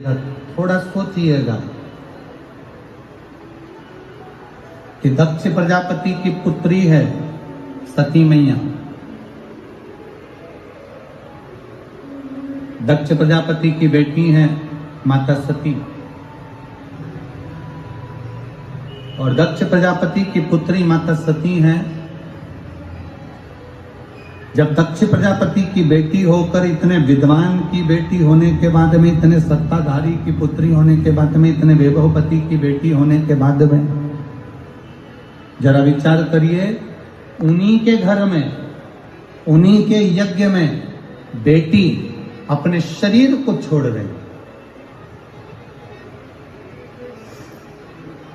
थोड़ा सोचिएगा कि दक्ष प्रजापति की पुत्री है सती मैया। दक्ष प्रजापति की बेटी है माता सती और दक्ष प्रजापति की पुत्री माता सती है। जब दक्ष प्रजापति की बेटी होकर, इतने विद्वान की बेटी होने के बाद में, इतने सत्ताधारी की पुत्री होने के बाद में, इतने वैभवपति की बेटी होने के बाद में, जरा विचार करिए, उन्हीं के घर में, उन्हीं के यज्ञ में बेटी अपने शरीर को छोड़ रही,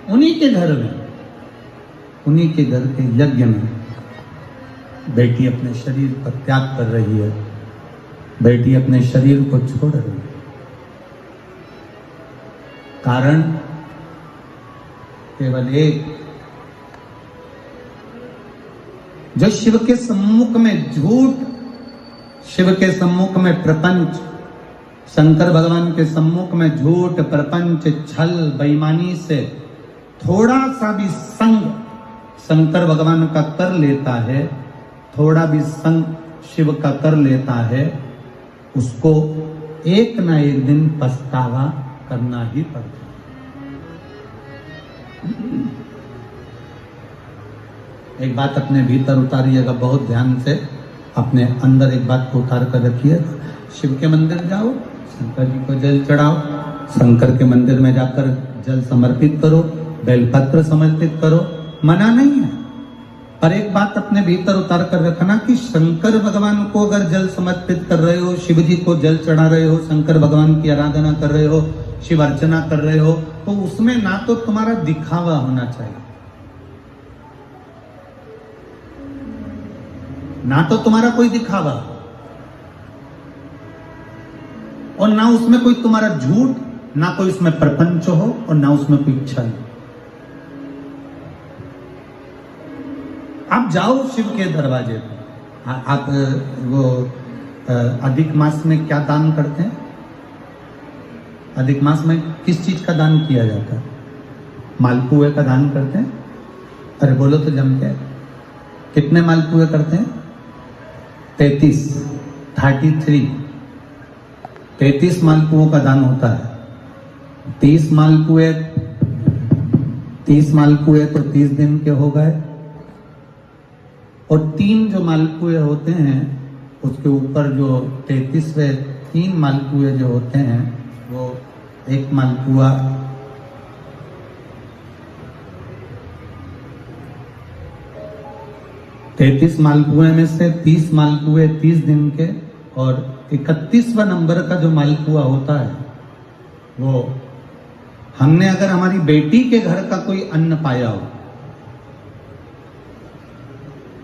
उन्हीं के घर में, उन्हीं के घर के यज्ञ में बेटी अपने शरीर पर त्याग कर रही है, बेटी अपने शरीर को छोड़ रही है। कारण केवल एक, जो शिव के सम्मुख में झूठ, शिव के सम्मुख में प्रपंच, शंकर भगवान के सम्मुख में झूठ, प्रपंच, छल, बेईमानी से थोड़ा सा भी संग शंकर भगवान का कर लेता है, थोड़ा भी संग शिव का कर लेता है, उसको एक ना एक दिन पछतावा करना ही पड़ता है। एक बात अपने भीतर उतारिएगा, बहुत ध्यान से अपने अंदर एक बात को उतार कर रखिए। शिव के मंदिर जाओ, शंकर जी को जल चढ़ाओ, शंकर के मंदिर में जाकर जल समर्पित करो, बेलपत्र समर्पित करो, मना नहीं है। पर एक बात अपने भीतर उतार कर रखना कि शंकर भगवान को अगर जल समर्पित कर रहे हो, शिव जी को जल चढ़ा रहे हो, शंकर भगवान की आराधना कर रहे हो, शिव अर्चना कर रहे हो, तो उसमें ना तो तुम्हारा दिखावा होना चाहिए, ना तो तुम्हारा कोई दिखावा, और ना उसमें कोई तुम्हारा झूठ, ना कोई उसमें प्रपंच हो, और ना उसमें कोई छल। आप जाओ शिव के दरवाजे पे, आप वो अधिक मास में क्या दान करते हैं? अधिक मास में किस चीज का दान किया जाता है? मालपुए का दान करते हैं। अरे बोलो तो जम के, कितने मालपुए करते हैं? 33 मालपुओं का दान होता है। 30 मालपुए तो 30 दिन के हो गए, और 3 जो मालपुए होते हैं उसके ऊपर जो 33वें 3 मालपुए जो होते हैं, वो एक मालपुआ तैतीस मालपुए में से 30 मालपुए 30 दिन के, और 31वां नंबर का जो मालपुआ होता है, वो हमने अगर हमारी बेटी के घर का कोई अन्न पाया हो,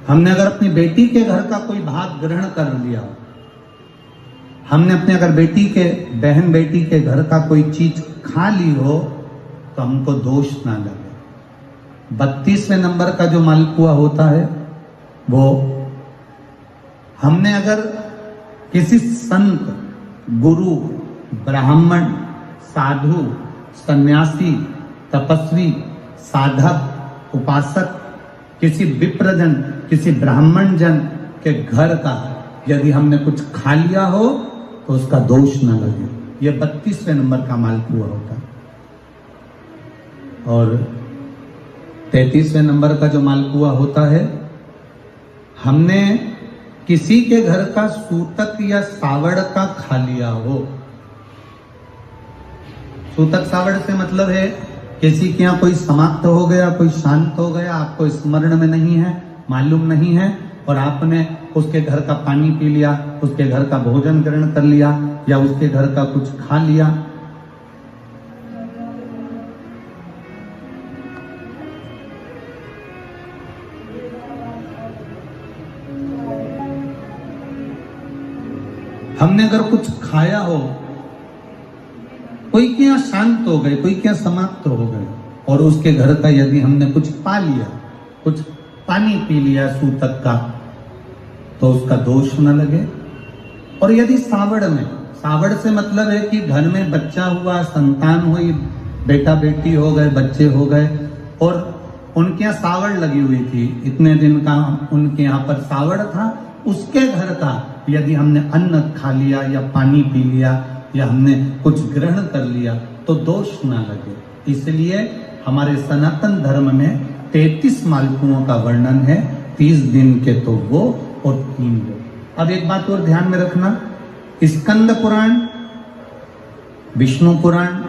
हमने अगर अपनी बेटी के घर का कोई भाग ग्रहण कर लिया हो, हमने अपने अगर बेटी के, बहन बेटी के घर का कोई चीज खा ली हो, तो हमको दोष ना लगे। 32वें नंबर का जो मालपुआ होता है, वो हमने अगर किसी संत, गुरु, ब्राह्मण, साधु, सन्यासी, तपस्वी, साधक, उपासक, किसी विप्रजन, किसी ब्राह्मण जन के घर का यदि हमने कुछ खा लिया हो, तो उसका दोष न लगे। ये 32वें नंबर का मालपुआ होता है। और 33वें नंबर का जो मालपुआ होता है, हमने किसी के घर का सूतक या सावड़ का खा लिया हो। सूतक सावड़ से मतलब है किसी के यहाँ कोई समाप्त हो गया, कोई शांत हो गया, आपको स्मरण में नहीं है, मालूम नहीं है, और आपने उसके घर का पानी पी लिया, उसके घर का भोजन ग्रहण कर लिया, या उसके घर का कुछ खा लिया। हमने अगर कुछ खाया हो, कोई के यहाँ शांत हो गए, कोई के यहाँ समाप्त हो गए, और उसके घर का यदि हमने कुछ पा लिया, कुछ पानी पी लिया सूतक का, तो उसका दोष न लगे। और यदि सावड़ में, सावड़ से मतलब है कि घर में बच्चा हुआ, संतान हुई, बेटा बेटी हो गए, बच्चे हो गए, और उनके यहाँ सावड़ लगी हुई थी, इतने दिन का उनके यहाँ पर सावड़ था, उसके घर का यदि हमने अन्न खा लिया या पानी पी लिया या हमने कुछ ग्रहण कर लिया तो दोष ना लगे। इसलिए हमारे सनातन धर्म में 33 मालपुओं का वर्णन है, 30 दिन के तो वो और 3 वो। अब एक बात और ध्यान में रखना, स्कंद पुराण, विष्णु पुराण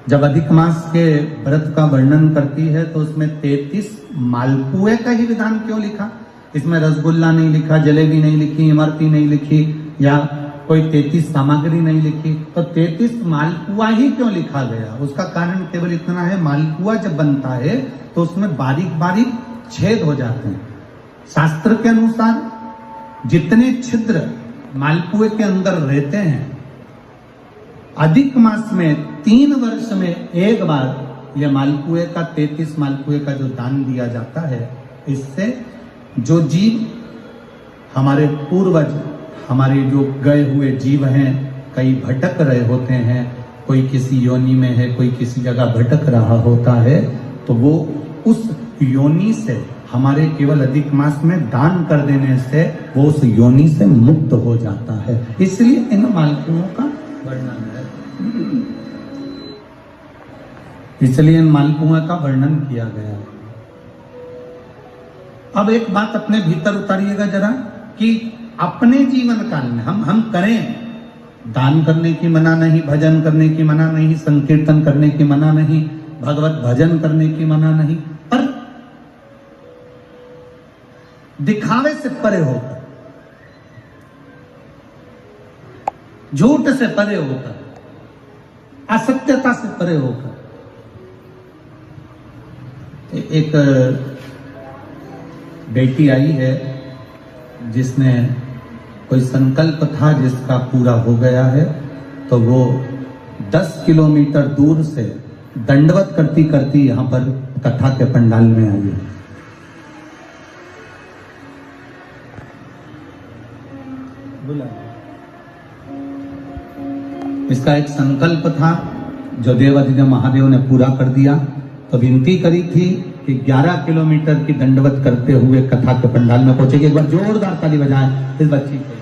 जब अधिक मास के व्रत का वर्णन करती है तो उसमें 33 मालपुए का ही विधान क्यों लिखा? इसमें रसगुल्ला नहीं लिखा, जलेबी नहीं लिखी, इमरती नहीं लिखी या कोई 33 सामग्री नहीं लिखी, तो 33 मालपुआ ही क्यों लिखा गया? उसका कारण केवल इतना है, मालपुआ जब बनता है तो उसमें बारीक बारीक छेद हो जाते हैं। शास्त्र के अनुसार जितने छिद्र मालपुए के अंदर रहते हैं, अधिक मास में 3 वर्ष में एक बार यह मालपुए का 33 मालपुए का जो दान दिया जाता है, इससे जो जीव हमारे पूर्वज, हमारे जो गए हुए जीव हैं, कई भटक रहे होते हैं, कोई किसी योनि में है, कोई किसी जगह भटक रहा होता है, तो वो उस योनि से हमारे केवल अधिक मास में दान कर देने से वो उस योनि से मुक्त हो जाता है। इसलिए इन मालपुओं का वर्णन है, इसलिए इन मालपुओं का वर्णन किया गया है। अब एक बात अपने भीतर उतारिएगा जरा कि अपने जीवन काल में हम करें, दान करने की मना नहीं, भजन करने की मना नहीं, संकीर्तन करने की मना नहीं, भगवत भजन करने की मना नहीं, पर दिखावे से परे होकर, झूठ से परे होकर, असत्यता से परे होकर, एक बेटी आई है जिसने कोई संकल्प था जिसका पूरा हो गया है, तो वो 10 किलोमीटर दूर से दंडवत करती करती यहाँ पर कथा के पंडाल में आई है। इसका एक संकल्प था जो देवाधिदेव महादेव ने पूरा कर दिया, तो विनती करी थी कि 11 किलोमीटर की दंडवत करते हुए कथा के पंडाल में पहुंचेगी। एक बार जोरदार ताली बजाएं इस बच्ची को।